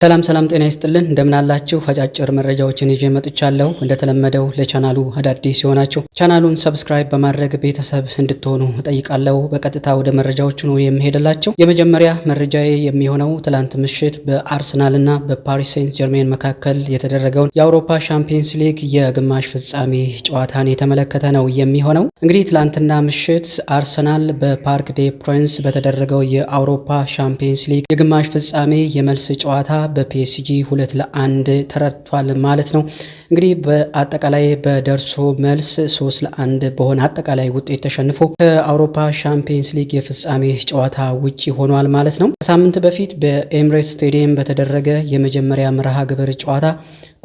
ሰላም ጤና ይስጥልን እንደምን አላችሁ አጫጭር መረጃዎችን ይዤ መጥቻለሁ። እንደተለመደው ለቻናሉ አዳዲስ ሲሆናችሁ ቻናሉን ሰብስክራይብ በማድረግ ቤተሰብ እንድትሆኑ እጠይቃለሁ። በቀጥታ ወደ መረጃዎቹ ነው የምሄድላችሁ። የመጀመሪያ መረጃዬ የሚሆነው ትላንት ምሽት በአርሰናልና በፓሪስ ሴንት ጀርሜን መካከል የተደረገውን የአውሮፓ ሻምፒየንስ ሊግ የግማሽ ፍጻሜ ጨዋታን የተመለከተ ነው የሚሆነው። እንግዲህ ትላንትና ምሽት አርሰናል በፓርክ ዴ ፕሪንስ በተደረገው የአውሮፓ ሻምፒየንስ ሊግ የግማሽ ፍጻሜ የመልስ ጨዋታ በፒኤስጂ 2-1 ተረድቷል ማለት ነው። እንግዲህ በአጠቃላይ በደርሶ መልስ 3-1 በሆነ አጠቃላይ ውጤት ተሸንፎ ከአውሮፓ ሻምፒየንስ ሊግ የፍጻሜ ጨዋታ ውጪ ሆኗል ማለት ነው። ከሳምንት በፊት በኤምሬትስ ስቴዲየም በተደረገ የመጀመሪያ መርሃ ግብር ጨዋታ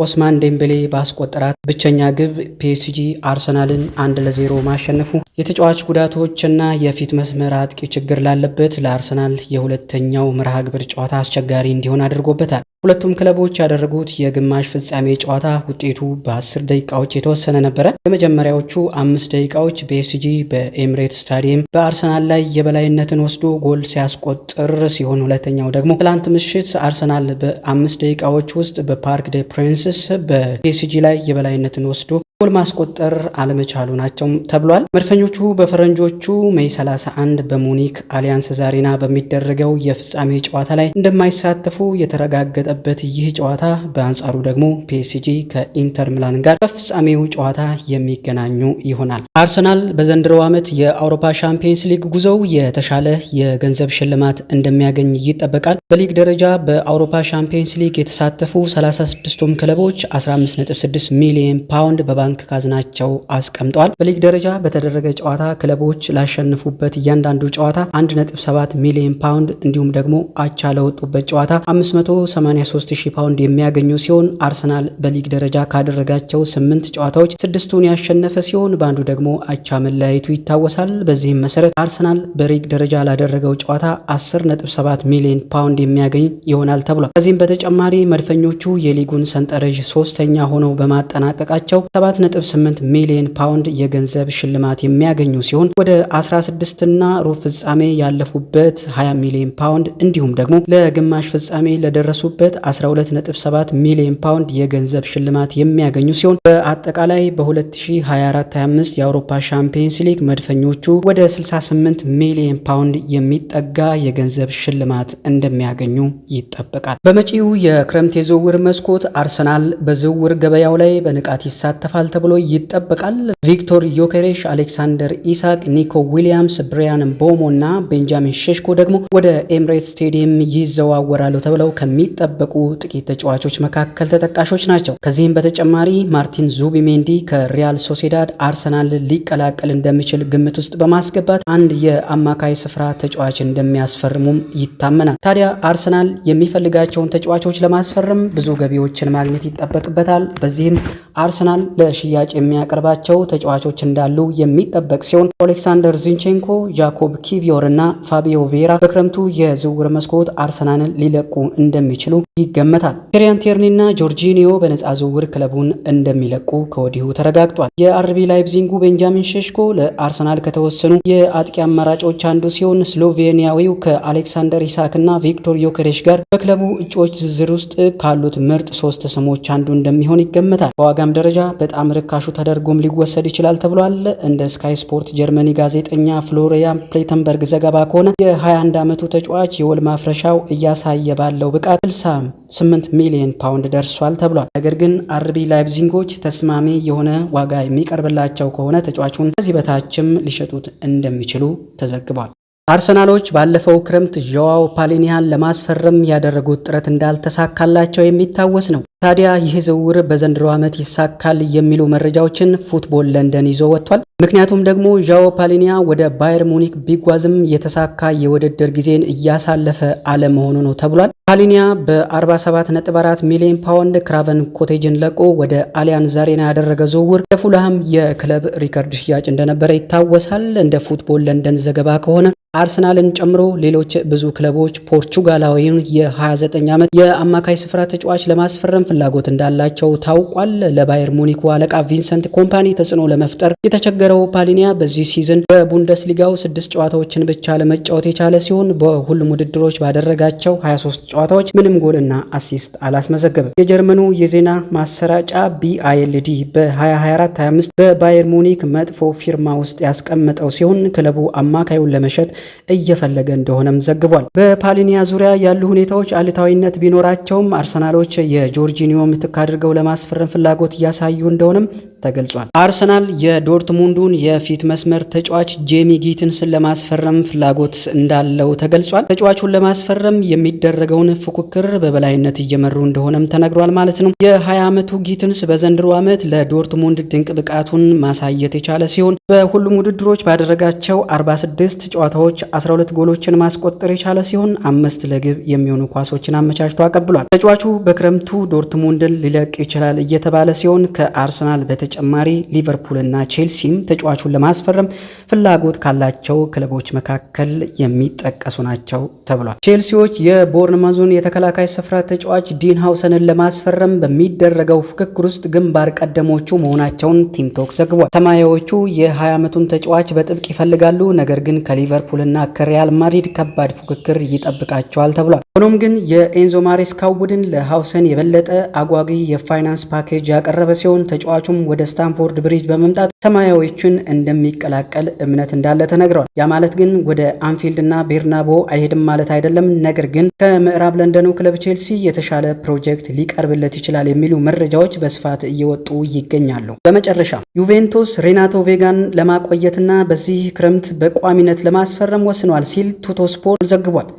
ኦስማን ዴምቤሌ ባስቆጠራት ብቸኛ ግብ ፒኤስጂ አርሰናልን 1-0 ማሸነፉ የተጫዋች ጉዳቶችና የፊት መስመር አጥቂ ችግር ላለበት ለአርሰናል የሁለተኛው መርሃ ግብር ጨዋታ አስቸጋሪ እንዲሆን አድርጎበታል። ሁለቱም ክለቦች ያደረጉት የግማሽ ፍጻሜ ጨዋታ ውጤቱ በ10 ደቂቃዎች የተወሰነ ነበረ። በመጀመሪያዎቹ 5 ደቂቃዎች ፒኤስጂ በኤምሬትስ ስታዲየም በአርሰናል ላይ የበላይነትን ወስዶ ጎል ሲያስቆጥር ሲሆን ሁለተኛው ደግሞ ትላንት ምሽት አርሰናል በ5 ደቂቃዎች ውስጥ በፓርክ ዴ ፕሪንስ በፒኤስጂ ላይ የበላይነትን ወስዶ ጎል ማስቆጠር አለመቻሉ ናቸው ተብሏል። መድፈኞቹ በፈረንጆቹ ሜይ 31 በሙኒክ አሊያንስ ዛሬና በሚደረገው የፍጻሜ ጨዋታ ላይ እንደማይሳተፉ የተረጋገጠበት ይህ ጨዋታ በአንጻሩ ደግሞ ፒኤስጂ ከኢንተር ሚላን ጋር በፍጻሜው ጨዋታ የሚገናኙ ይሆናል። አርሰናል በዘንድሮው ዓመት የአውሮፓ ሻምፒየንስ ሊግ ጉዞው የተሻለ የገንዘብ ሽልማት እንደሚያገኝ ይጠበቃል። በሊግ ደረጃ በአውሮፓ ሻምፒየንስ ሊግ የተሳተፉ 36ቱም ክለቦች 15.6 ሚሊዮን ፓውንድ ባንክ ካዝናቸው አስቀምጠዋል። በሊግ ደረጃ በተደረገ ጨዋታ ክለቦች ላሸነፉበት እያንዳንዱ ጨዋታ 1.7 ሚሊዮን ፓውንድ እንዲሁም ደግሞ አቻ ለወጡበት ጨዋታ 583,000 ፓውንድ የሚያገኙ ሲሆን አርሰናል በሊግ ደረጃ ካደረጋቸው 8 ጨዋታዎች 6ቱን ያሸነፈ ሲሆን በአንዱ ደግሞ አቻ መለያየቱ ይታወሳል። በዚህም መሰረት አርሰናል በሊግ ደረጃ ላደረገው ጨዋታ 10.7 ሚሊዮን ፓውንድ የሚያገኝ ይሆናል ተብሏል። ከዚህም በተጨማሪ መድፈኞቹ የሊጉን ሰንጠረዥ ሶስተኛ ሆነው በማጠናቀቃቸው 7.8 ሚሊዮን ፓውንድ የገንዘብ ሽልማት የሚያገኙ ሲሆን ወደ 16ና ሩብ ፍጻሜ ያለፉበት 20 ሚሊዮን ፓውንድ እንዲሁም ደግሞ ለግማሽ ፍጻሜ ለደረሱበት 12.7 ሚሊዮን ፓውንድ የገንዘብ ሽልማት የሚያገኙ ሲሆን በአጠቃላይ በ2024-25 የአውሮፓ ሻምፒየንስ ሊግ መድፈኞቹ ወደ 68 ሚሊዮን ፓውንድ የሚጠጋ የገንዘብ ሽልማት እንደሚያገኙ ይጠበቃል። በመጪው የክረምት የዝውውር መስኮት አርሰናል በዝውውር ገበያው ላይ በንቃት ይሳተፋል ተብሎ ይጠበቃል። ቪክቶር ዮኬሬሽ፣ አሌክሳንደር ኢሳክ፣ ኒኮ ዊሊያምስ፣ ብሪያን ምቦሞ እና ቤንጃሚን ሼሽኮ ደግሞ ወደ ኤምሬትስ ስቴዲየም ይዘዋወራሉ ተብለው ከሚጠበቁ ጥቂት ተጫዋቾች መካከል ተጠቃሾች ናቸው። ከዚህም በተጨማሪ ማርቲን ዙቢሜንዲ ከሪያል ሶሴዳድ አርሰናል ሊቀላቀል እንደሚችል ግምት ውስጥ በማስገባት አንድ የአማካይ ስፍራ ተጫዋች እንደሚያስፈርሙም ይታመናል። ታዲያ አርሰናል የሚፈልጋቸውን ተጫዋቾች ለማስፈረም ብዙ ገቢዎችን ማግኘት ይጠበቅበታል። በዚህም አርሰናል ለሽያጭ የሚያቀርባቸው ተጫዋቾች እንዳሉ የሚጠበቅ ሲሆን ኦሌክሳንደር ዚንቼንኮ፣ ጃኮብ ኪቪዮር እና ፋቢዮ ቬራ በክረምቱ የዝውውር መስኮት አርሰናልን ሊለቁ እንደሚችሉ ይገመታል። ኪሪያን ቲርኒ እና ጆርጂኒዮ በነፃ ዝውውር ክለቡን እንደሚለቁ ከወዲሁ ተረጋግጧል። የአርቢ ላይፕዚንጉ ቤንጃሚን ሼሽኮ ለአርሰናል ከተወሰኑ የአጥቂ አማራጮች አንዱ ሲሆን ስሎቬኒያዊው ከአሌክሳንደር ኢሳክ እና ቪክቶር ዮኬሬሽ ጋር በክለቡ እጩዎች ዝርዝር ውስጥ ካሉት ምርጥ 3 ስሞች አንዱ እንደሚሆን ይገመታል። በዋጋም ደረጃ በጣም ርካሹ ተደርጎም ሊወሰድ ይችላል ተብሏል። እንደ ስካይ ስፖርት ጀርመኒ ጋዜጠኛ ፍሎሪያን ፕሌተንበርግ ዘገባ ከሆነ የ21 ዓመቱ ተጫዋች የወል ማፍረሻው እያሳየ ባለው ብቃት 68 ሚሊዮን ፓውንድ ደርሷል ተብሏል። ነገር ግን አርቢ ላይፕዚንጎች ተስማሚ የሆነ ዋጋ የሚቀርብላቸው ከሆነ ተጫዋቹን ከዚህ በታችም ሊሸጡት እንደሚችሉ ተዘግቧል። አርሰናሎች ባለፈው ክረምት ዦዋው ፓሊኒያን ለማስፈረም ያደረጉት ጥረት እንዳልተሳካላቸው የሚታወስ ነው። ታዲያ ይህ ዝውውር በዘንድሮ ዓመት ይሳካል የሚሉ መረጃዎችን ፉትቦል ለንደን ይዞ ወጥቷል። ምክንያቱም ደግሞ ዣኦ ፓሊኒያ ወደ ባየር ሙኒክ ቢጓዝም የተሳካ የውድድር ጊዜን እያሳለፈ አለመሆኑ ነው ተብሏል። ፓሊኒያ በ47.4 ሚሊዮን ፓውንድ ክራቨን ኮቴጅን ለቆ ወደ አሊያንዝ አሬና ያደረገ ዝውውር ለፉልሃም የክለብ ሪከርድ ሽያጭ እንደነበረ ይታወሳል። እንደ ፉትቦል ለንደን ዘገባ ከሆነ አርሰናልን ጨምሮ ሌሎች ብዙ ክለቦች ፖርቹጋላዊውን የ29 ዓመት የአማካይ ስፍራ ተጫዋች ለማስፈረም ፍላጎት እንዳላቸው ታውቋል። ለባየር ሙኒኩ አለቃ ቪንሰንት ኮምፓኒ ተጽዕኖ ለመፍጠር የተቸገረው ፓሊኒያ በዚህ ሲዝን በቡንደስሊጋው 6 ጨዋታዎችን ብቻ ለመጫወት የቻለ ሲሆን በሁሉም ውድድሮች ባደረጋቸው 23 ጨዋታዎች ምንም ጎልና አሲስት አላስመዘገበም። የጀርመኑ የዜና ማሰራጫ BILD በ2024-25 በባየር ሙኒክ መጥፎ ፊርማ ውስጥ ያስቀመጠው ሲሆን ክለቡ አማካዩን ለመሸጥ እየፈለገ እንደሆነም ዘግቧል። በፓሊኒያ ዙሪያ ያሉ ሁኔታዎች አሉታዊነት ቢኖራቸውም አርሰናሎች የጆርጂኒዮ ምትክ አድርገው ለማስፈረም ፍላጎት እያሳዩ እንደሆነም ተገልጿል። አርሰናል የዶርትሙንዱን የፊት መስመር ተጫዋች ጄሚ ጊትንስን ለማስፈረም ፍላጎት እንዳለው ተገልጿል። ተጫዋቹን ለማስፈረም የሚደረገውን ፉክክር በበላይነት እየመሩ እንደሆነም ተነግሯል ማለት ነው። የ20 ዓመቱ ጊትንስ በዘንድሮ ዓመት ለዶርትሙንድ ድንቅ ብቃቱን ማሳየት የቻለ ሲሆን በሁሉም ውድድሮች ባደረጋቸው 46 ጨዋታዎች 12 ጎሎችን ማስቆጠር የቻለ ሲሆን 5 ለግብ የሚሆኑ ኳሶችን አመቻችቶ አቀብሏል። ተጫዋቹ በክረምቱ ዶርትሙንድን ሊለቅ ይችላል እየተባለ ሲሆን ከአርሰናል በተጨማሪ ሊቨርፑል እና ቼልሲም ተጫዋቹን ለማስፈረም ፍላጎት ካላቸው ክለቦች መካከል የሚጠቀሱ ናቸው ተብሏል። ቼልሲዎች የቦርንማዙን የተከላካይ ስፍራ ተጫዋች ዲን ሃውሰንን ለማስፈረም በሚደረገው ፍክክር ውስጥ ግንባር ቀደሞቹ መሆናቸውን ቲምቶክ ዘግቧል። ሰማያዎቹ የ20 ዓመቱን ተጫዋች በጥብቅ ይፈልጋሉ። ነገር ግን ከሊቨርፑል እና ከሪያል ማድሪድ ከባድ ፉክክር ይጠብቃቸዋል ተብሏል። ሆኖም ግን የኤንዞ ማሬስካው ቡድን ለሃውሰን የበለጠ አጓጊ የፋይናንስ ፓኬጅ ያቀረበ ሲሆን ተጫዋቹም ወደ ስታንፎርድ ብሪጅ በመምጣት ሰማያዊዎቹን እንደሚቀላቀል እምነት እንዳለ ተነግሯል። ያ ማለት ግን ወደ አንፊልድ እና ቤርናቦ አይሄድም ማለት አይደለም። ነገር ግን ከምዕራብ ለንደኑ ክለብ ቼልሲ የተሻለ ፕሮጀክት ሊቀርብለት ይችላል የሚሉ መረጃዎች በስፋት እየወጡ ይገኛሉ። በመጨረሻ ዩቬንቱስ ሬናቶ ቬጋን ለማቆየትና በዚህ ክረምት በቋሚነት ለማስፈረም ወስኗል ሲል ቱቶ ስፖርት ዘግቧል።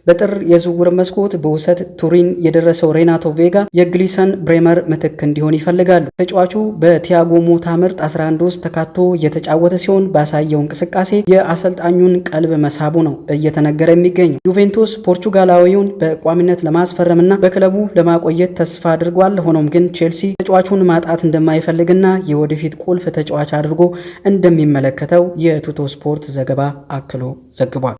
በጥር የዝውውር መስኮት በውሰት ቱሪን የደረሰው ሬናቶ ቬጋ የግሊሰን ብሬመር ምትክ እንዲሆን ይፈልጋሉ። ተጫዋቹ በቲያጎ ሞታ ምርጥ 11 ውስጥ ተካቶ እየተጫወተ ሲሆን ባሳየው እንቅስቃሴ የአሰልጣኙን ቀልብ መሳቡ ነው እየተነገረ የሚገኘው። ዩቬንቱስ ፖርቹጋላዊውን በቋሚነት ለማስፈረምና በክለቡ ለማቆየት ተስፋ አድርጓል። ሆኖም ግን ቼልሲ ተጫዋቹን ማጣት እንደማይፈልግና የወደፊት ቁልፍ ተጫዋች አድርጎ እንደሚመለከተው የቱቶ ስፖርት ዘገባ አክሎ ዘግቧል።